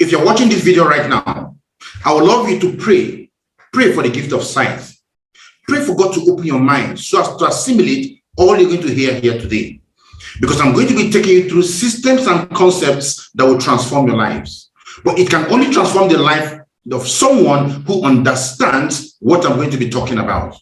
if you're watching this video right now, I would love you to pray. Pray for the gift of sight. Pray for God to open your mind so as to assimilate all you're going to hear here today. Because I'm going to be taking you through systems and concepts that will transform your lives. But it can only transform the life of someone who understands what I'm going to be talking about.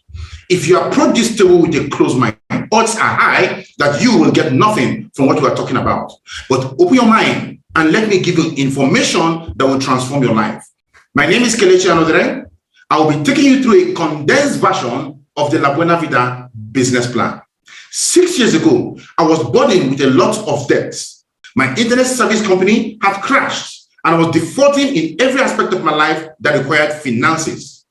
If you approach this table with a closed mind, odds are high that you will get nothing from what we are talking about. But open your mind and let me give you information that will transform your life. My name is Kelechi Anodere. I will be taking you through a condensed version of the La Buena Vida business plan. 6 years ago, I was burdened with a lot of debts. My internet service company had crashed, and I was defaulting in every aspect of my life that required finances.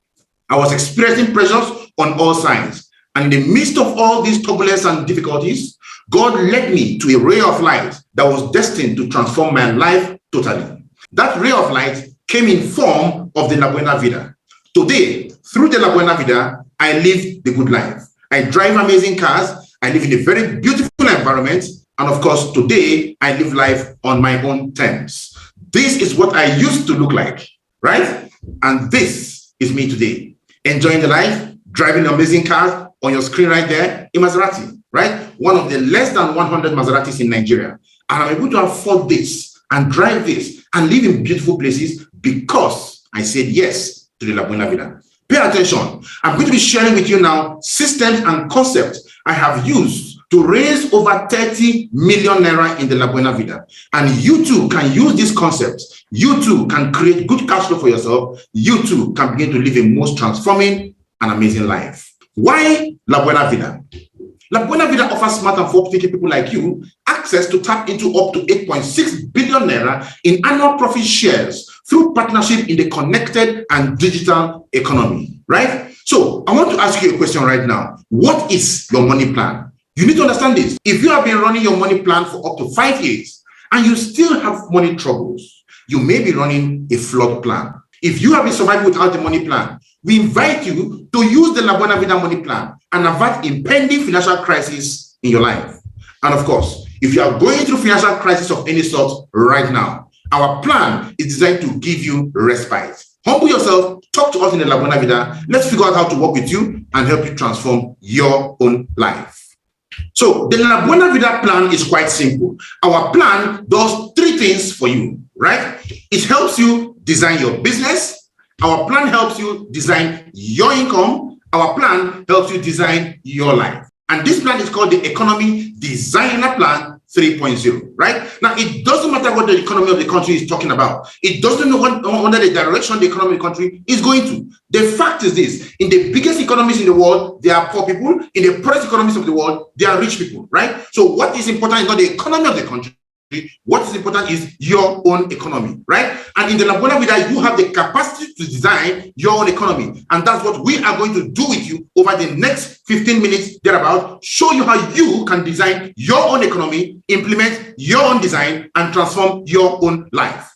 I was experiencing pressures on all sides. And in the midst of all these turbulence and difficulties, God led me to a ray of light that was destined to transform my life totally. That ray of light came in form of the La Buena Vida. Today, through the La Buena Vida, I live the good life. I drive amazing cars. I live in a very beautiful environment. And of course, today, I live life on my own terms. This is what I used to look like, right? And this is me today. Enjoying the life, driving amazing cars. On your screen right there, a Maserati, right? One of the less than 100 Maseratis in Nigeria. And I'm able to afford this and drive this and live in beautiful places because I said yes to the La Buena Vida. Pay attention. I'm going to be sharing with you now systems and concepts I have used to raise over 30 million naira in the La Buena Vida. And you too can use these concepts. You too can create good cash flow for yourself. You too can begin to live a most transforming and amazing life. Why La Buena Vida? La Buena Vida offers smart and forward-thinking people like you access to tap into up to 8.6 billion naira in annual profit shares through partnership in the connected and digital economy, right? So I want to ask you a question right now. What is your money plan? You need to understand this. If you have been running your money plan for up to 5 years and you still have money troubles, you may be running a flawed plan. If you have been surviving without the money plan, we invite you to use the La Buena Vida money plan and avert impending financial crisis in your life. And of course, if you are going through financial crisis of any sort right now, our plan is designed to give you respite. Humble yourself, talk to us in the La Buena Vida. Let's figure out how to work with you and help you transform your own life. So the La Buena Vida plan is quite simple. Our plan does 3 things for you, right? It helps you design your business. Our plan helps you design your income. Our plan helps you design your life. And this plan is called the Economy Designer Plan 3.0, right? Now, it doesn't matter what the economy of the country is talking about. It doesn't know under the direction the economy of the country is going to. The fact is this: in the biggest economies in the world, there are poor people. In the poorest economies of the world, there are rich people, right? So what is important is not the economy of the country. What is important is your own economy, right? And in the La Buena Vida, you have the capacity to design your own economy. And that's what we are going to do with you over the next 15 minutes thereabout. Show you how you can design your own economy, implement your own design, and transform your own life.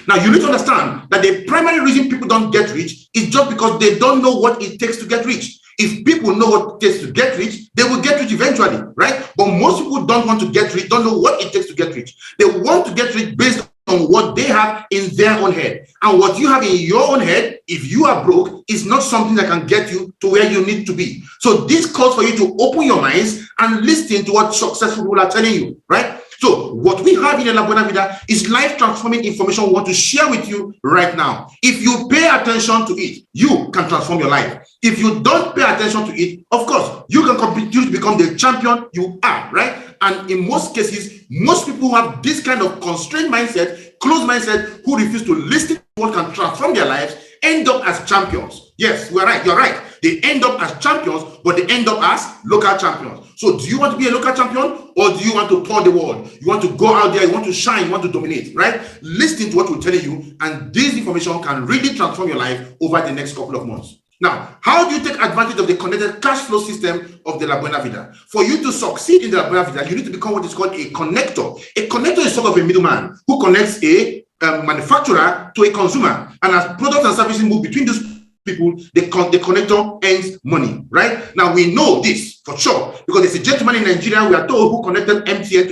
Now, you need to understand that the primary reason people don't get rich is just because they don't know what it takes to get rich. If people know what it takes to get rich, they will get rich eventually, right? But most people don't want to get rich, don't know what it takes to get rich. They want to get rich based on what they have in their own head. And what you have in your own head, if you are broke, is not something that can get you to where you need to be. So this calls for you to open your minds and listen to what successful people are telling you, right? So what we have in the La Buena Vida is life-transforming information we want to share with you right now. If you pay attention to it, you can transform your life. If you don't pay attention to it, of course, you can continue to become the champion you are, right? And in most cases, most people who have this kind of constrained mindset, closed mindset, who refuse to listen to what can transform their lives, end up as champions. Yes, we're right. You're right. They end up as champions, but they end up as local champions. So do you want to be a local champion, or do you want to tour the world? You want to go out there, you want to shine, you want to dominate, right? Listen to what we're telling you, and this information can really transform your life over the next couple of months. Now, how do you take advantage of the connected cash flow system of the La Buena Vida? For you to succeed in the La Buena Vida, you need to become what is called a connector. A connector is sort of a middleman who connects a manufacturer to a consumer. And as products and services move between those people, the connector earns money, right? Now, we know this for sure because there's a gentleman in Nigeria, we are told, who connected MTN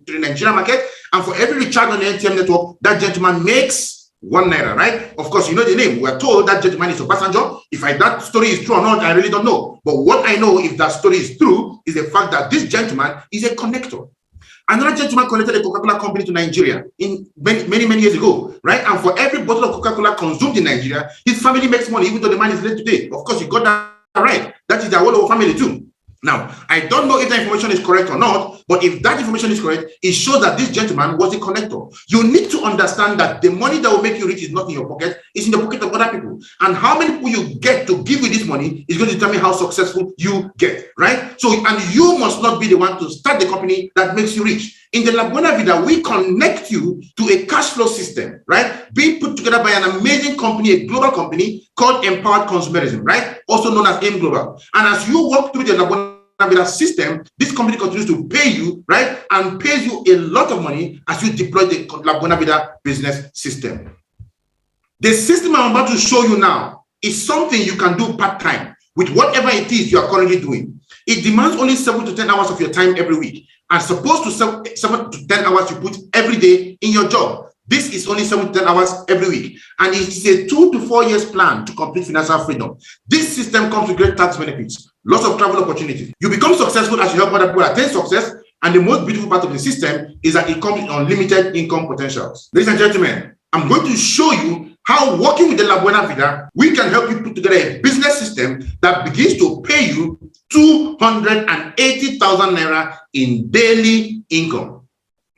to the Nigerian market. And for every recharge on the MTN network, that gentleman makes 1 naira, right? Of course, you know the name. We are told that gentleman is Obasanjo. If that story is true or not, I really don't know. But what I know, if that story is true, is the fact that this gentleman is a connector. Another gentleman connected a Coca-Cola company to Nigeria in many years ago, right? And for every bottle of Coca-Cola consumed in Nigeria, his family makes money, even though the man is late today. Of course, you got that right. That is the whole family too. Now, I don't know if that information is correct or not, but if that information is correct, it shows that this gentleman was a connector. You need to understand that the money that will make you rich is not in your pocket, it's in the pocket of other people. And how many people you get to give you this money is going to determine how successful you get, right? So, and you must not be the one to start the company that makes you rich. In the La Buena Vida, we connect you to a cash flow system, right? Being put together by an amazing company, a global company called Empowered Consumerism, right? Also known as AIM Global. And as you walk through the La Buena Vida system, this company continues to pay you, right? And pays you a lot of money as you deploy the La Buena Vida business system. The system I'm about to show you now is something you can do part-time with whatever it is you are currently doing. It demands only 7 to 10 hours of your time every week, and supposed to 7 to 10 hours you put every day in your job. This is only 7 to 10 hours every week, and it's a 2 to 4 years plan to complete financial freedom. This system comes with great tax benefits, lots of travel opportunities. You become successful as you help other people attain success, and the most beautiful part of the system is that it comes with unlimited income potentials. Ladies and gentlemen, I'm going to show you how, working with the La Buena Vida, we can help you put together a business system that begins to pay you 280,000 naira in daily income.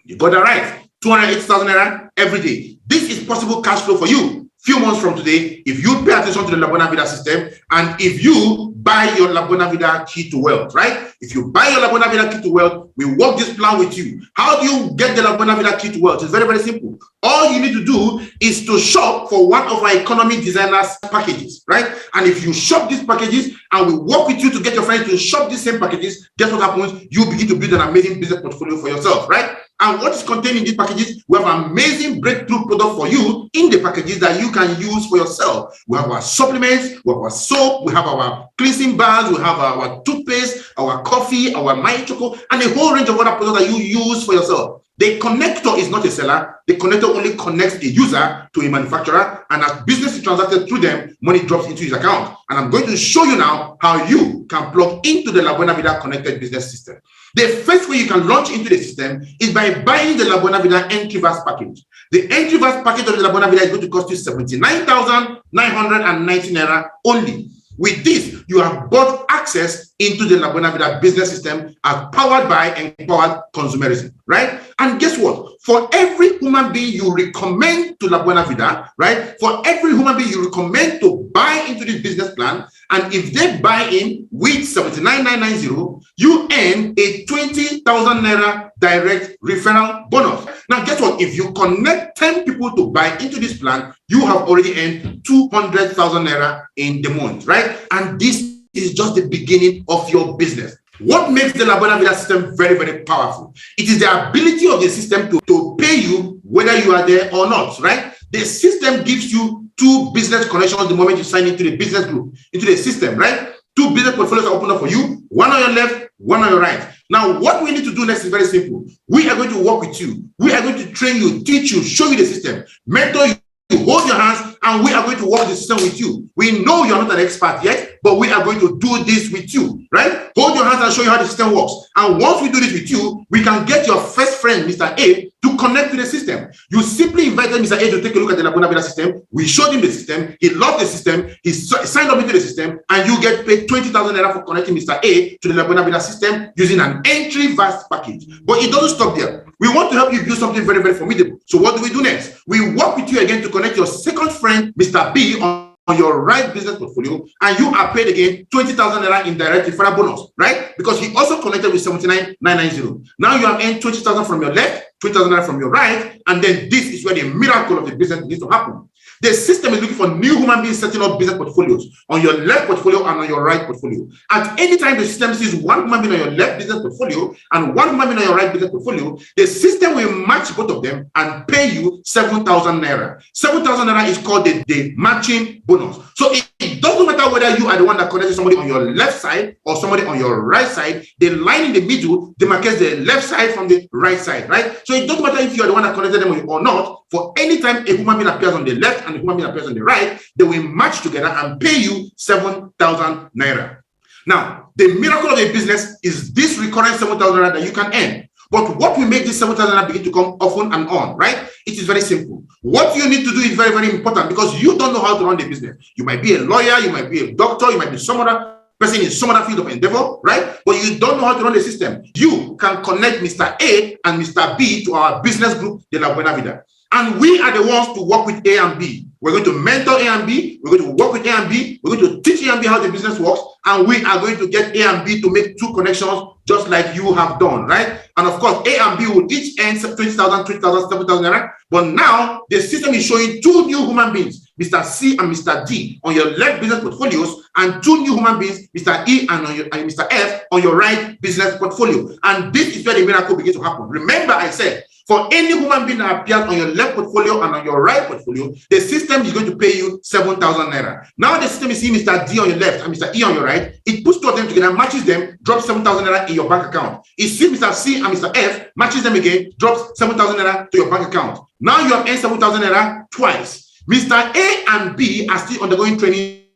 You got that right. 280,000 naira every day. This is possible cash flow for you. Few months from today, if you pay attention to the La Buena Vida system, and if you buy your La Buena Vida key to wealth, right? If you buy your La Buena Vida key to wealth, we work this plan with you. How do you get the La Buena Vida key to wealth? It's very simple. All you need to do is to shop for one of our economy designers packages, right? And if you shop these packages and we work with you to get your friends to shop these same packages, guess what happens? You begin to build an amazing business portfolio for yourself, right? And what is contained in these packages? We have an amazing breakthrough product for you in the packages that you can use for yourself. We have our supplements, we have our soap, we have our cleansing bars, we have our toothpaste, our coffee, our My Choco, and a whole range of other products that you use for yourself. The connector is not a seller. The connector only connects a user to a manufacturer, and as business is transacted through them, money drops into his account. And I'm going to show you now how you can plug into the La Buena Vida connected business system. The first way you can launch into the system is by buying the La Buena Vida entry verse package. The entry verse package of the La Buena Vida is going to cost you 79,990 naira only. With this, you have bought access into the La Buena Vida business system as powered by Empowered Consumerism, right? And guess what? For every human being you recommend to La Buena Vida, right? For every human being you recommend to buy into this business plan, and if they buy in with 79,990, you earn a 20,000 naira direct referral bonus. Now, guess what? If you connect 10 people to buy into this plan, you have already earned 200,000 naira in the month, right? And this is just the beginning of your business. What makes the La Buena Vida system very powerful? It is the ability of the system to pay you whether you are there or not, right? The system gives you 2 business connections the moment you sign into the business group, into the system, right? 2 business portfolios are open up for you, one on your left, one on your right. Now, what we need to do next is very simple. We are going to work with you. We are going to train you, teach you, show you the system, mentor you, hold your hands, and we are going to work the system with you. We know you're not an expert yet, but we are going to do this with you, right? Hold your hands and show you how the system works. And once we do this with you, we can get your first friend, Mr. A, to connect to the system. You simply invited Mr. A to take a look at the La Buena Vida system. We showed him the system. He loved the system. He signed up into the system, and you get paid 20,000 naira for connecting Mr. A to the La Buena Vida system using an entry vast package. But it doesn't stop there. We want to help you build something very formidable. So what do we do next? We work with you again to connect your second friend, Mr. B, on your right business portfolio, and you are paid again 20,000 naira in direct referral bonus, right? Because he also connected with 79,990. Now you have earned 20,000 from your left, 20,000 naira from your right, and then this is where the miracle of the business begins to happen. The system is looking for new human beings setting up business portfolios on your left portfolio and on your right portfolio. At any time the system sees one human being on your left business portfolio and one human being on your right business portfolio, the system will match both of them and pay you 7,000 naira. 7,000 naira is called the matching bonus. So it doesn't matter whether you are the one that connected somebody on your left side or somebody on your right side. The line in the middle demarcates the left side from the right side, right? So it doesn't matter if you are the one that connected them or not. For any time a human being appears on the left and a human being appears on the right, they will match together and pay you 7,000 naira. Now, the miracle of a business is this recurrent 7,000 naira that you can earn. But what will make this 7,000 naira begin to come often and on, right? It is very simple. What you need to do is very, very important, because you don't know how to run the business. You might be a lawyer, you might be a doctor, you might be some other person in some other field of endeavor, right? But you don't know how to run the system. You can connect Mr. A and Mr. B to our business group, De La Buena Vida. And we are the ones to work with A and B. We're going to mentor A and B. We're going to work with A and B. We're going to teach A and B how the business works. And we are going to get A and B to make 2 connections just like you have done, right? And of course, A and B will each earn 20,000, 20,000, 7,000 naira. But now the system is showing 2 new human beings, Mr. C and Mr. D, on your left business portfolios, and 2 new human beings, Mr. E and Mr. F, on your right business portfolio. And this is where the miracle begins to happen. Remember, I said, for any human being that appears on your left portfolio and on your right portfolio, the system is going to pay you 7,000 naira. Now the system is seeing Mr. D on your left and Mr. E on your right. It puts 2 of them together, matches them, drops 7,000 naira in your bank account. It sees Mr. C and Mr. F, matches them again, drops 7,000 naira to your bank account. Now you have earned 7,000 naira twice. Mr. A and B are still undergoing training,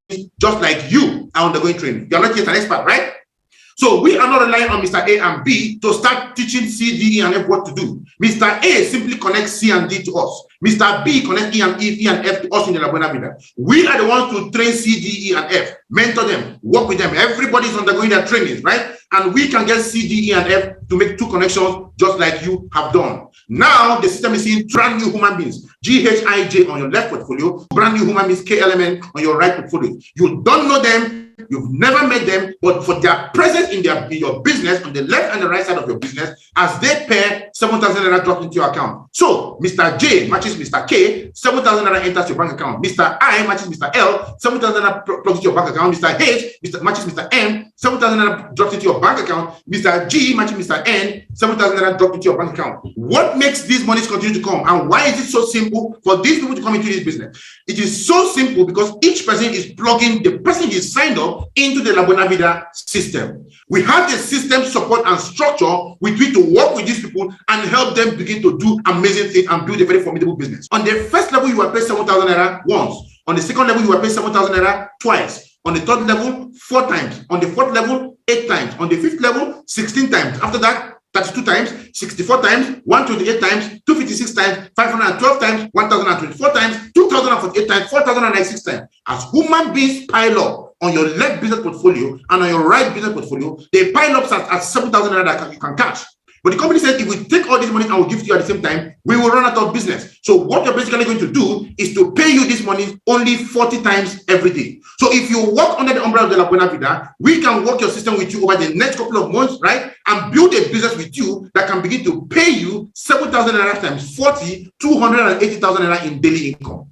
just like you are undergoing training. You are not yet an expert, right? So we are not relying on Mr. A and B to start teaching C, D, E, and F what to do. Mr. A simply connects C and D to us. Mr. B connects E and F to us in the La Buena Vida. We are the ones to train C, D, E, and F, mentor them, work with them. Everybody is undergoing their trainings, right? And we can get C, D, E, and F to make 2 connections just like you have done. Now the system is seeing brand new human beings, GHIJ on your left portfolio, brand new human beings, KLMN on your right portfolio. You don't know them. You've never met them, but for their presence in your business, on the left and the right side of your business, as they pair, 7,000 naira drops into your account. So Mr. J matches Mr. K, 7,000 naira enters your bank account. Mr. I matches Mr. L, 7,000 naira plugs into your bank account. Mr. H matches Mr. M, 7,000 naira drops into your bank account. Mr. G matches Mr. N, 7,000 naira drops into your bank account. What makes these monies continue to come, and why is it so simple for these people to come into this business? It is so simple because each person is plugging the person is signed up into the La Buena Vida system. We have the system support and structure with which to work with these people and help them begin to do amazing things and build a very formidable business. On the first level, you are paid 7,000 naira once. On the second level, you are paid 7,000 naira twice. On the third level, 4 times. On the fourth level, 8 times. On the fifth level, 16 times. After that, 32 times, 64 times, 128 times, 256 times, 512 times, 1,024 times, 2,048 times, 4,096 times. As human beings pile up on your left business portfolio and on your right business portfolio, they pile up at 7,000 naira that you can catch. But the company said, if we take all this money and we'll give it to you at the same time, we will run out of business. So what you're basically going to do is to pay you this money only 40 times every day. So if you work under the umbrella of the La Buena Vida, we can work your system with you over the next couple of months, right? And build a business with you that can begin to pay you 7,000 naira times 40, 280,000 naira in daily income.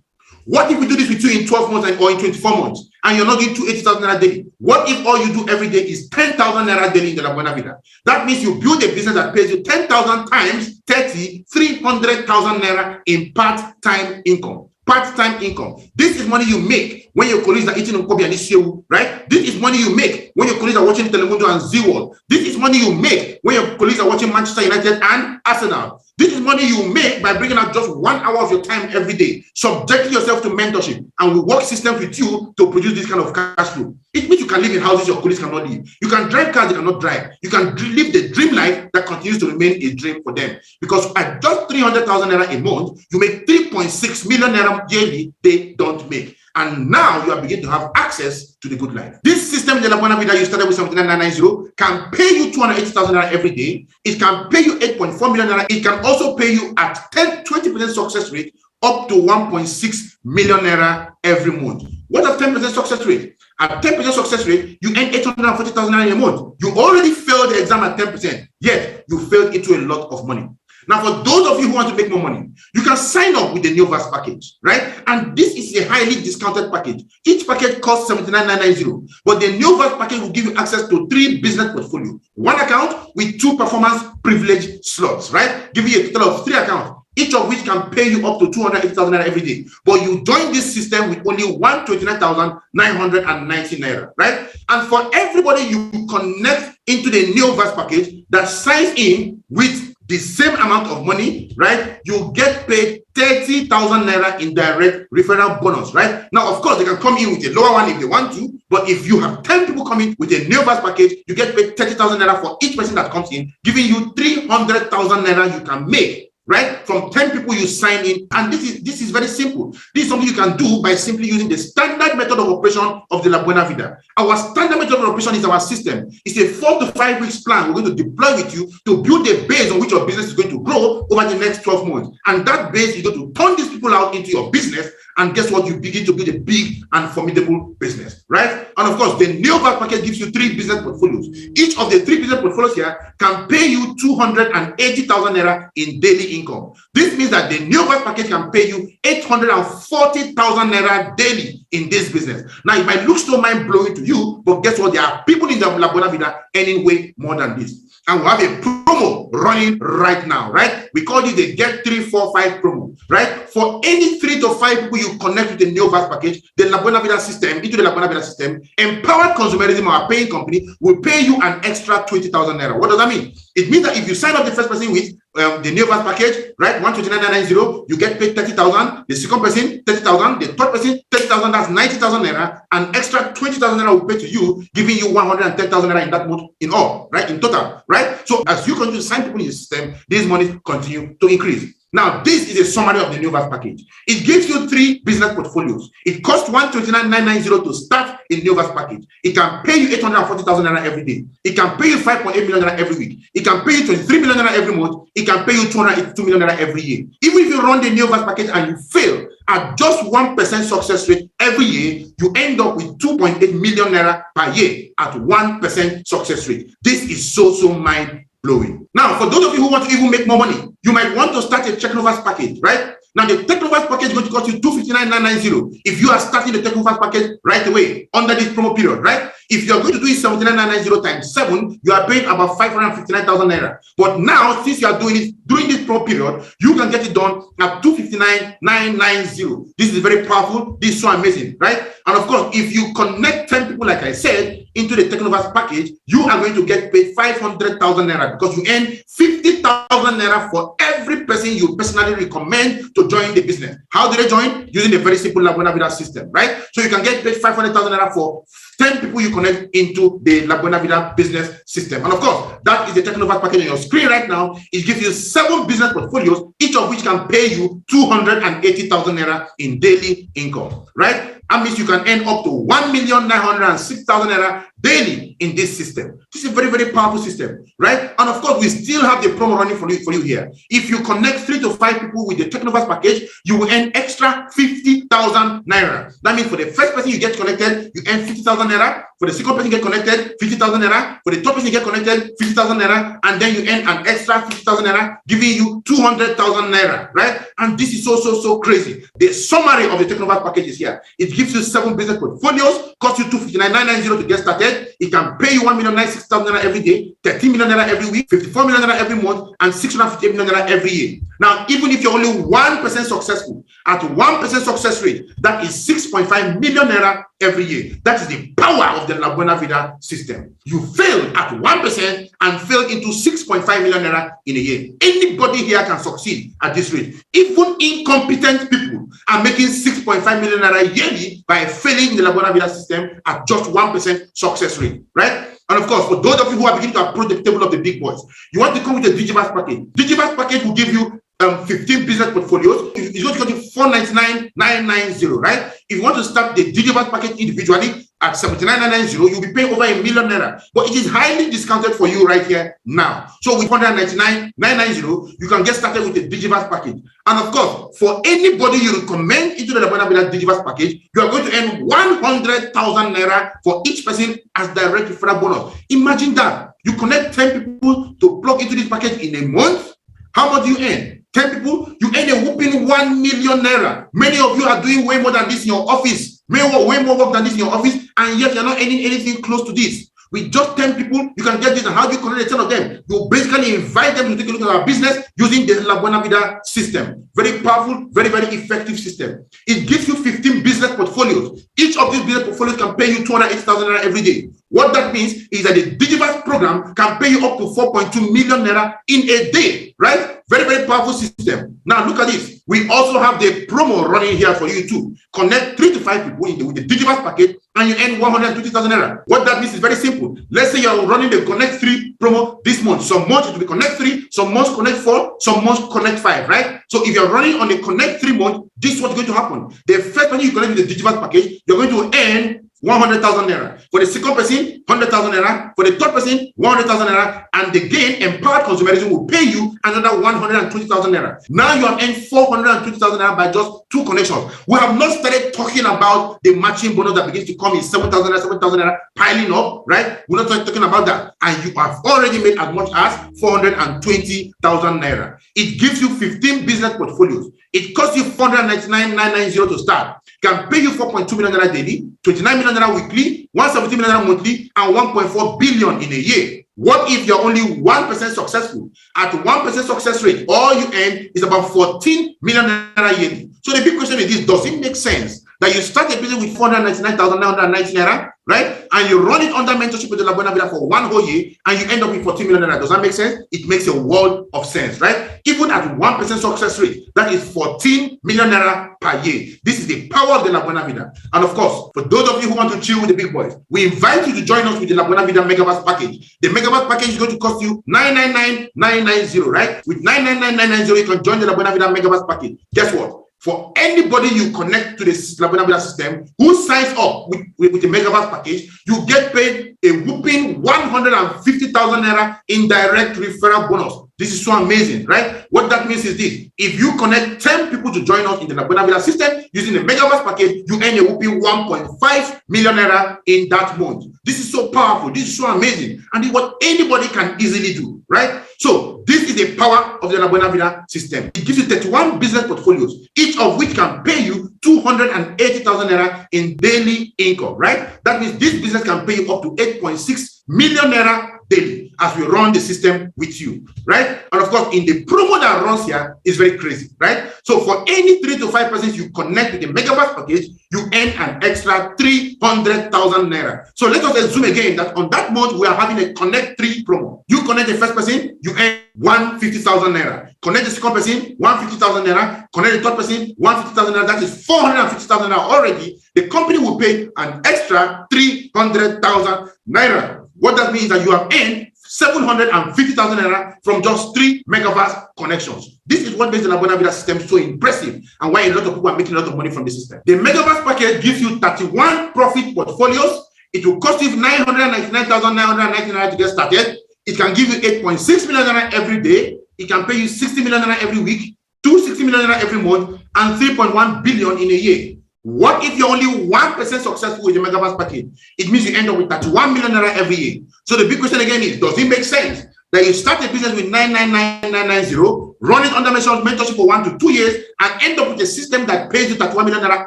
What if we do this with you in 12 months or in 24 months and you're not doing 280,000 naira daily? What if all you do every day is 10,000 naira daily in the La Buena Vida? That means you build a business that pays you 10,000 times 30, 300,000 naira in part-time income. Part-time income. This is money you make when your colleagues are eating Nkobi and Ishewu, right? This is money you make when your colleagues are watching Telemundo and Z-World. This is money you make when your colleagues are watching Manchester United and Arsenal. This is money you make by bringing out just 1 hour of your time every day, subjecting yourself to mentorship, and we work systems with you to produce this kind of cash flow. It means you can live in houses your colleagues cannot live. You can drive cars they cannot drive. You can live the dream life that continues to remain a dream for them. Because at just 300,000 naira a month, you make 3.6 million naira yearly they don't make. And now you are beginning to have access to the good life. This system, the La Buena Vida you started with 79,990, can pay you 280,000 naira every day. It can pay you 8.4 million naira. It can also pay you at 20% success rate up to 1.6 million naira every month. What is 10% success rate? At 10% success rate, you earn 840,000 naira a month. You already failed the exam at 10%, yet you failed into a lot of money. Now, for those of you who want to make more money, you can sign up with the New Verse package, right? And this is a highly discounted package. Each package costs 79,990, but the New Verse package will give you access to 3 business portfolios, 1 account with 2 performance privilege slots, right? Giving you a total of 3 accounts. each of which can pay you up to 280,000 naira every day. But you join this system with only 129,990 naira, right? And for everybody you connect into the Neoverse package that signs in with the same amount of money, right? You get paid 30,000 naira in direct referral bonus, right? Now, of course, they can come in with a lower one if they want to, but if you have 10 people coming with a Neoverse package, you get paid 30,000 naira for each person that comes in, giving you 300,000 naira you can make, right? From 10 people you sign in. And this is very simple. This is something you can do by simply using the standard method of operation of the La Buena Vida. Our standard method of operation is our system. It's a 4 to 5 weeks plan we're going to deploy with you to build a base on which your business is going to grow over the next 12 months. And that base is going to turn these people out into your business. And guess what? You begin to build a big and formidable business, right? And of course, the Neoverse package gives you 3 business portfolios. Each of the 3 business portfolios here can pay you 280,000 naira in daily income. This means that the Neoverse package can pay you 840,000 naira daily in this business. Now, it might look so mind-blowing to you, but guess what? There are people in the La Buena Vida earning way more than this. And we have a promo running right now, right? We call it the Get 3, 4, 5 promo, right? For any 3 to 5 people you connect with the Neoverse package, the La Buena Vida system, into the La Buena Vida system, Empowered Consumerism, our paying company, will pay you an extra 20,000 naira. What does that mean? It means that if you sign up the first person with the Neoverse package, right, 129,990, you get paid 30,000. The second person, 30,000. The third person, 30,000. That's 90,000 naira. An extra 20,000 naira will pay to you, giving you 110,000 naira in that month in all, right, in total, right? So as you continue to sign people in the system, these monies continue to increase. Now, this is a summary of the Neoverse package. It gives you 3 business portfolios. It costs 129,990 to start a Neoverse package. It can pay you 840,000 naira every day. It can pay you 5.8 million naira every week. It can pay you 23 million naira every month. It can pay you 282 million naira every year. Even if you run the Neoverse package and you fail at just 1% success rate every year, you end up with 2.8 million naira per year at 1% success rate. This is so mind-blowing. Now, for those of you who want to even make more money, you might want to start a Technoverse package, right? Now, the Technoverse package is going to cost you 259,990 if you are starting the Technoverse package right away under this promo period, right? If you are going to do it 79,990 times 7, you are paying about 559,000 naira. But now, since you are doing it during this promo period, you can get it done at 259,990. This is very powerful. This is so amazing, right? And of course, if you connect 10 people, like I said, into the Technoverse package, you are going to get paid 500,000 naira because you earn 50,000 naira for every person you personally recommend to join the business. How do they join? Using a very simple La Buena Vida system, right? So you can get paid 500,000 naira for 10 people you connect into the La Buena Vida business system. And of course, that is the Technoverse package on your screen right now. It gives you 7 business portfolios, each of which can pay you 280,000 naira in daily income, right? That means you can earn up to 1,906,000 naira daily in this system. This is a very, very powerful system, right? And of course, we still have the promo running for you here. If you connect 3 to 5 people with the Technoverse package, you will earn extra 50,000 naira. That means for the first person you get connected, you earn 50,000 naira. For the second person you get connected, 50,000 naira. For the third person you get connected, 50,000 naira. And then you earn an extra 50,000 naira, giving you 200,000 naira, right? And this is so crazy. The summary of the Technoverse package is here. It gives you 7 business portfolios, cost you 259,990 to get started. It can pay you 1,906,000 naira every day, 13 million naira every week, 54 million naira every month, and 658 million naira every year. Now, even if you're only 1% successful, at 1% success rate, that is 6.5 million naira every year. That is the power of the La Buena Vida system. You fail at 1% and fail into 6.5 million naira in a year. Anybody here can succeed at this rate. Even incompetent people are making 6.5 million naira yearly by failing the La Buena Vida system at just 1% success rate, right? And of course, for those of you who are beginning to approach the table of the big boys, you want to come with a Digiverse package. Digiverse package will give you 15 business portfolios. It's going to cost you 499,990, right? If you want to start the Digiverse package individually at 79,990, you'll be paying over 1 million naira. But it is highly discounted for you right here now. So with 199,990, you can get started with the Digiverse package. And of course, for anybody you recommend into the La Buena Vida Digiverse package, you are going to earn 100,000 naira for each person as direct referral bonus. Imagine that. You connect 10 people to plug into this package in a month. How much do you earn? 10 people, you earn a whooping 1 million naira. Many of you are doing way more than this in your office. Way more work than this in your office, and yet you're not earning anything close to this. With just 10 people, you can get this. And how do you connect the 10 of them? You basically invite them to take a look at our business using the La Buena Vida system. Very powerful, very, very effective system. It gives you 15 business portfolios. Each of these business portfolios can pay you 280,000 naira every day. What that means is that the Digiverse program can pay you up to 4.2 million naira in a day, right? Very, very powerful system. Now look at this. We also have the promo running here for you too. Connect 3 to 5 people with the Digiverse package and you earn 120,000 naira. What that means is very simple. Let's say you're running the Connect 3 promo this month. Some months it will be Connect 3, some months Connect 4, some months Connect 5, right? So if you're running on the Connect 3 month, this is what's going to happen. The first time you connect with the Digiverse package, you're going to earn 100,000 naira. For the second person, 100,000 naira. For the third person, 100,000 naira. And the gain, empowered consumerism, will pay you another 120,000 naira. Now you have earned 420,000 naira by just 2 connections. We have not started talking about the matching bonus that begins to come in 7,000 naira, 7,000 naira piling up, right? We're not talking about that. And you have already made as much as 420,000 naira. It gives you 15 business portfolios. It costs you 499,990 to start. Can pay you 4.2 million naira daily, 29 million naira weekly, 170 million naira monthly, and 1.4 billion in a year. What if you're only 1% successful? At 1% success rate, all you earn is about 14 million naira yearly. So the big question is this: does it make sense that you start a business with 499,990 naira, right? And you run it under mentorship with the La Buena Vida for 1 whole year, and you end up with 14 million naira? Does that make sense? It makes a world of sense, right? Even at 1% success rate, that is 14 million naira per year. This is the power of the La Buena Vida. And of course, for those of you who want to chill with the big boys, we invite you to join us with the La Buena Vida Megaverse package. The Megaverse package is going to cost you 999,990, right? With 999,990, you can join the La Buena Vida Megaverse package. Guess what? For anybody you connect to the La Buena Vida system who signs up with the Megaverse package, you get paid a whooping 150,000 naira in direct referral bonus. This is so amazing, right? What that means is this: if you connect 10 people to join us in the La Buena Vida system using the Megaverse package, you earn a whooping 1.5 million naira in that month. This is so powerful. This is so amazing. And it's what anybody can easily do, right? So this is the power of the La Buena Vida system. It gives you 31 business portfolios, each of which can pay you 280,000 naira in daily income, right? That means this business can pay you up to 8.6 million naira daily as we run the system with you, right? And of course, in the promo that runs here is very crazy, right? So for any 3 to 5 persons you connect with the Megaverse package, you earn an extra 300,000 naira. So let us assume again that on that month we are having a Connect 3 promo. You connect the first person, you earn 150,000 naira. Connect the second person, 150,000 naira. Connect the third person, 150,000 naira. That is 450,000 naira already. The company will pay an extra 300,000 naira. What that means is that you have earned 750,000 naira from just 3 Megaverse connections. This is what makes the La Buena Vida system so impressive and why a lot of people are making a lot of money from the system. The Megaverse package gives you 31 profit portfolios. It will cost you 999,990 naira to get started. It can give you 8.6 million naira every day. It can pay you 60 million naira every week, 260 million naira every month, and 3.1 billion in a year. What if you're only 1% successful with the Megaverse package? It means you end up with 31 million naira every year. So the big question again is, does it make sense that you start a business with 999,990, run it under mentorship for 1 to 2 years, and end up with a system that pays you 31 million naira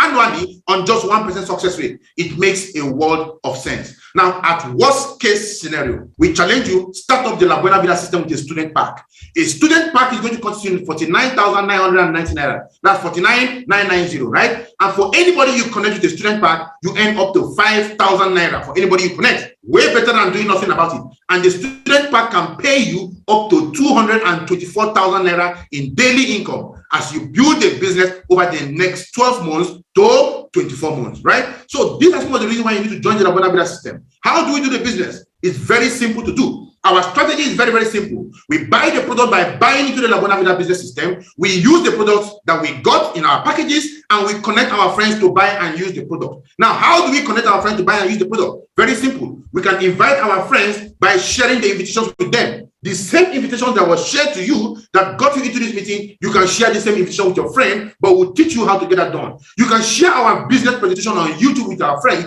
annually on just 1% success rate? It makes a world of sense. Now, at worst case scenario, we challenge you, start up the La Buena Vida system with a student pack. A student pack is going to cost you 49,990 naira. That's 49,990, right? And for anybody you connect with the student pack, you earn up to 5,000 naira for anybody you connect. Way better than doing nothing about it. And the student pack can pay you up to 224,000 naira in daily income as you build a business over the next 12 months to 24 months, right? So these are some of the reasons why you need to join the La Buena Vida system. How do we do the business? It's very simple to do. Our strategy is very, very simple. We buy the product by buying into the La Buena Vida business system. We use the products that we got in our packages and we connect our friends to buy and use the product. Now, how do we connect our friends to buy and use the product? Very simple. We can invite our friends by sharing the invitations with them. The same invitation that was shared to you that got you into this meeting, you can share the same invitation with your friend, but we'll teach you how to get that done. You can share our business presentation on YouTube with your friends.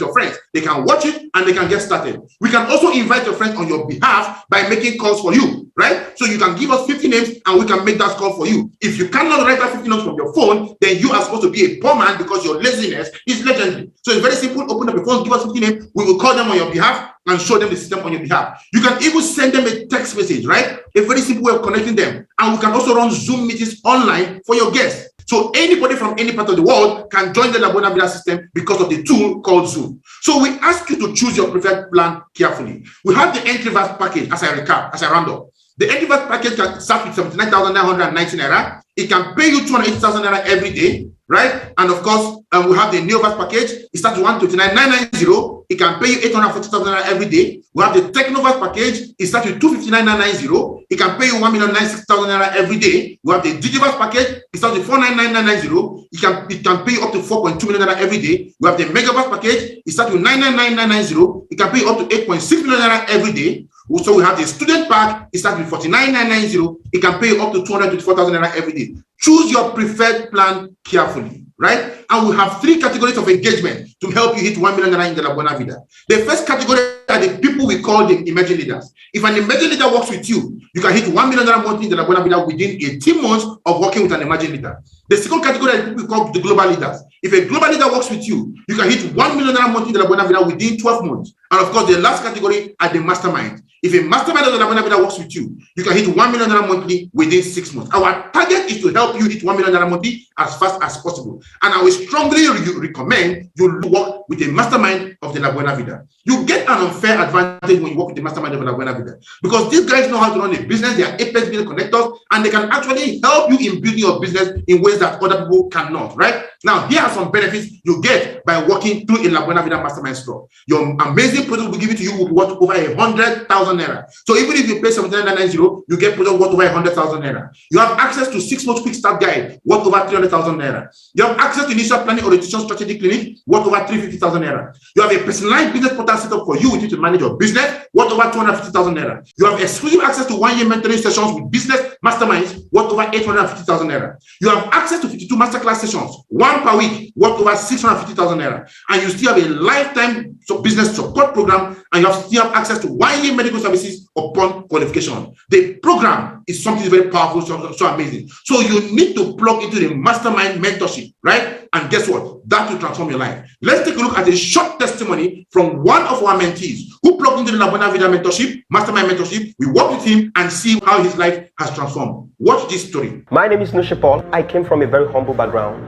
They can watch it and they can get started. We can also invite your friends on your behalf by making calls for you, right? So you can give us 15 names and we can make that call for you. If you cannot write out 50 names from your phone, then you are supposed to be a poor man because your laziness is legendary. So it's very simple. Open up your phone, give us 50 names. We will call them on your behalf and show them the system on your behalf. You can even send them a text message, right? A very simple way of connecting them. And we can also run Zoom meetings online for your guests. So anybody from any part of the world can join the La Buena Vida system because of the tool called Zoom. So we ask you to choose your preferred plan carefully. We have the entry verse package, as I round up. The entry verse package can start with 79,990 naira. It can pay you 280,000 naira every day, right? And of course, we have the Neovas package. It starts with 129,990. It can pay you 840,000 naira every day. We have the Technovas package. It starts with 259,990. It can pay you 1,096,000 naira every day. We have the Digivas package. It starts with 499,990. It can pay you up to 4.2 million naira every day. We have the Megabus package. It starts with 999,990. It can pay you up to 8.6 million naira every day. So we have the student pack. It starts with 49,990. It can pay you up to 224,000 naira every day. Choose your preferred plan carefully, right? And we have 3 categories of engagement to help you hit 1 million naira in the La Buena Vida. The first category are the people we call the emerging leaders. If an emerging leader works with you, you can hit 1 million naira monthly in the La Buena Vida within 18 months of working with an emerging leader. The second category are the people we call the global leaders. If a global leader works with you, you can hit 1 million naira monthly in the La Buena Vida within 12 months. And of course, the last category are the mastermind. If a mastermind of the La Buena Vida works with you, you can hit 1 million naira monthly within 6 months. Our target is to help you hit 1 million naira monthly as fast as possible. And I will strongly recommend you work with a mastermind of the La Buena Vida. You get an unfair advantage when you work with the mastermind of the La Buena Vida because these guys know how to run a business. They are apex business connectors and they can actually help you in building your business in ways that other people cannot, right? Now, here are some benefits you get by working through a La Buena Vida mastermind store. Your amazing product will be given to you will be worth over 100,000 naira. So even if you pay 79,990, you get product worth over 100,000 naira. You have access to 6 months quick start guide worth over 300,000 naira. You have access to initial planning orientation strategy clinic worth over 350,000 naira. You have a personalized business portal set up for you with you to manage your business worth over 250,000 naira. You have exclusive access to 1-year mentoring sessions with business masterminds worth over 850,000 naira. You have access to 52 masterclass sessions, 1 per week, worth over 650,000 naira. And you still have a lifetime business support program, and you still have access to 1-year medical services upon qualification. The program is something very powerful, so amazing. So you need to plug into the mastermind mentorship, right? And guess what? That will transform your life. Let's take a look at a short testimony from one of our mentees who plugged into the La Buena Vida mentorship, mastermind mentorship. We worked with him and see how his life has transformed. Watch this story. My name is Nushe Paul. I came from a very humble background.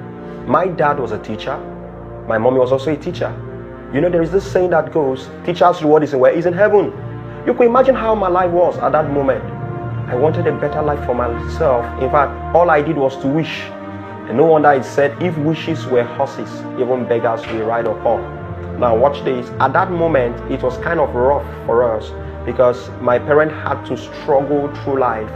My dad was a teacher. My mommy was also a teacher. You know, there is this saying that goes, teacher's reward is in heaven. You can imagine how my life was at that moment. I wanted a better life for myself. In fact, all I did was to wish. And no wonder it said, if wishes were horses, even beggars will ride upon. Now watch this. At that moment, it was kind of rough for us because my parent had to struggle through life.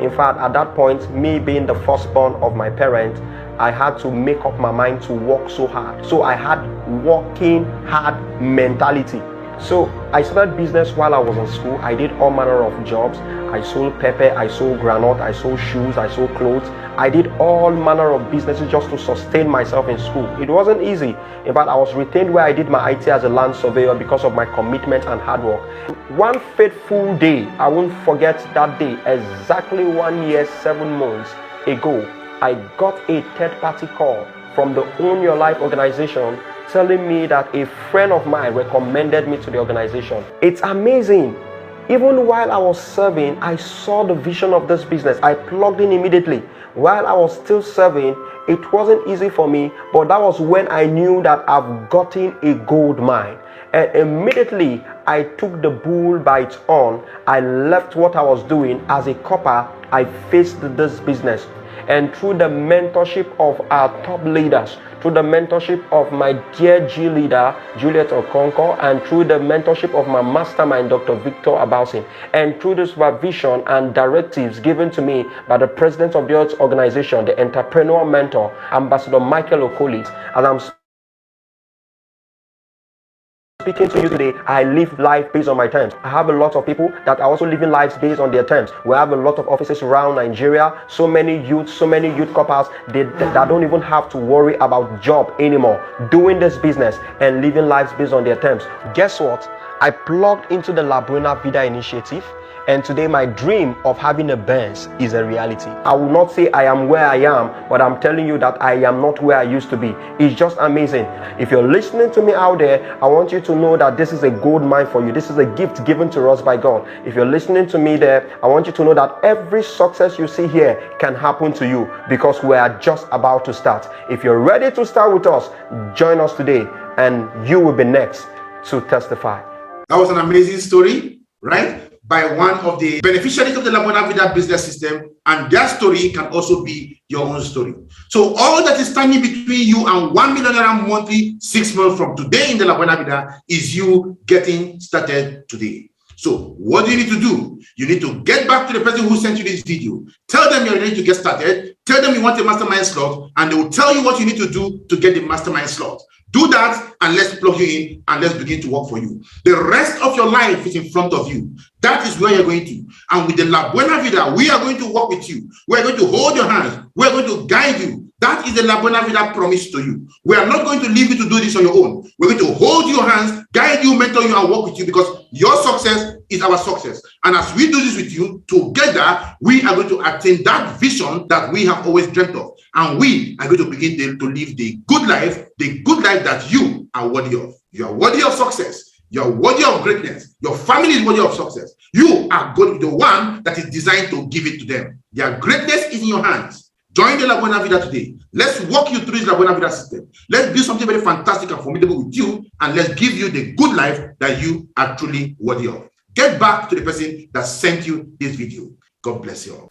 In fact, at that point, me being the firstborn of my parent, I had to make up my mind to work so hard. So I had working hard mentality. So I started business while I was in school. I did all manner of jobs. I sold pepper, I sold granite, I sold shoes, I sold clothes. I did all manner of businesses just to sustain myself in school. It wasn't easy. In fact, I was retained where I did my IT as a land surveyor because of my commitment and hard work. One fateful day, I won't forget that day, exactly 1 year, 7 months ago, I got a third-party call from the Own Your Life organization telling me that a friend of mine recommended me to the organization. It's amazing. Even while I was serving, I saw the vision of this business. I plugged in immediately. While I was still serving, it wasn't easy for me, but that was when I knew that I've gotten a gold mine. And immediately, I took the bull by its horn. I left what I was doing as a copper. I faced this business. And through the mentorship of our top leaders, through the mentorship of my dear G leader, Juliet Okonkwo, and through the mentorship of my mastermind, Dr. Victor Abausin, and through the supervision and directives given to me by the president of the Earth organization, the entrepreneur mentor, Ambassador Michael Okolis, as I'm speaking to you today, I live life based on my terms. I have a lot of people that are also living lives based on their terms. We have a lot of offices around Nigeria, so many youth couples that don't even have to worry about job anymore, doing this business and living lives based on their terms. Guess what? I plugged into the La Buena Vida initiative And today my dream of having a Benz is a reality. I will not say I am where I am, but I'm telling you that I am not where I used to be. It's just amazing. If you're listening to me out there, I want you to know that this is a gold mine for you. This is a gift given to us by God. If you're listening to me there, I want you to know that every success you see here can happen to you, because we are just about to start. If you're ready to start with us, join us today and you will be next to testify. That was an amazing story, right? By one of the beneficiaries of the La Buena Vida business system, and their story can also be your own story. So all that is standing between you and 1 million naira monthly 6 months from today in the La Buena Vida is you getting started today. So what do you need to do? You need to get back to the person who sent you this video. Tell them you're ready to get started. Tell them you want a mastermind slot, and they will tell you what you need to do to get the mastermind slot. Do that, and let's plug you in, and let's begin to work for you. The rest of your life is in front of you. That is where you're going to. And with the La Buena Vida, we are going to work with you. We are going to hold your hands. We are going to guide you. That is the La Buena Vida promise to you. We are not going to leave you to do this on your own. We're going to hold your hands, guide you, mentor you, and work with you, because your success is our success. And as we do this with you, together, we are going to attain that vision that we have always dreamt of. And we are going to begin to live the good life that you are worthy of. You are worthy of success. You are worthy of greatness. Your family is worthy of success. You are going to be the one that is designed to give it to them. Their greatness is in your hands. Join the La Buena Vida today. Let's walk you through this La Buena Vida system. Let's do something very fantastic and formidable with you, and let's give you the good life that you are truly worthy of. Get back to the person that sent you this video. God bless you all.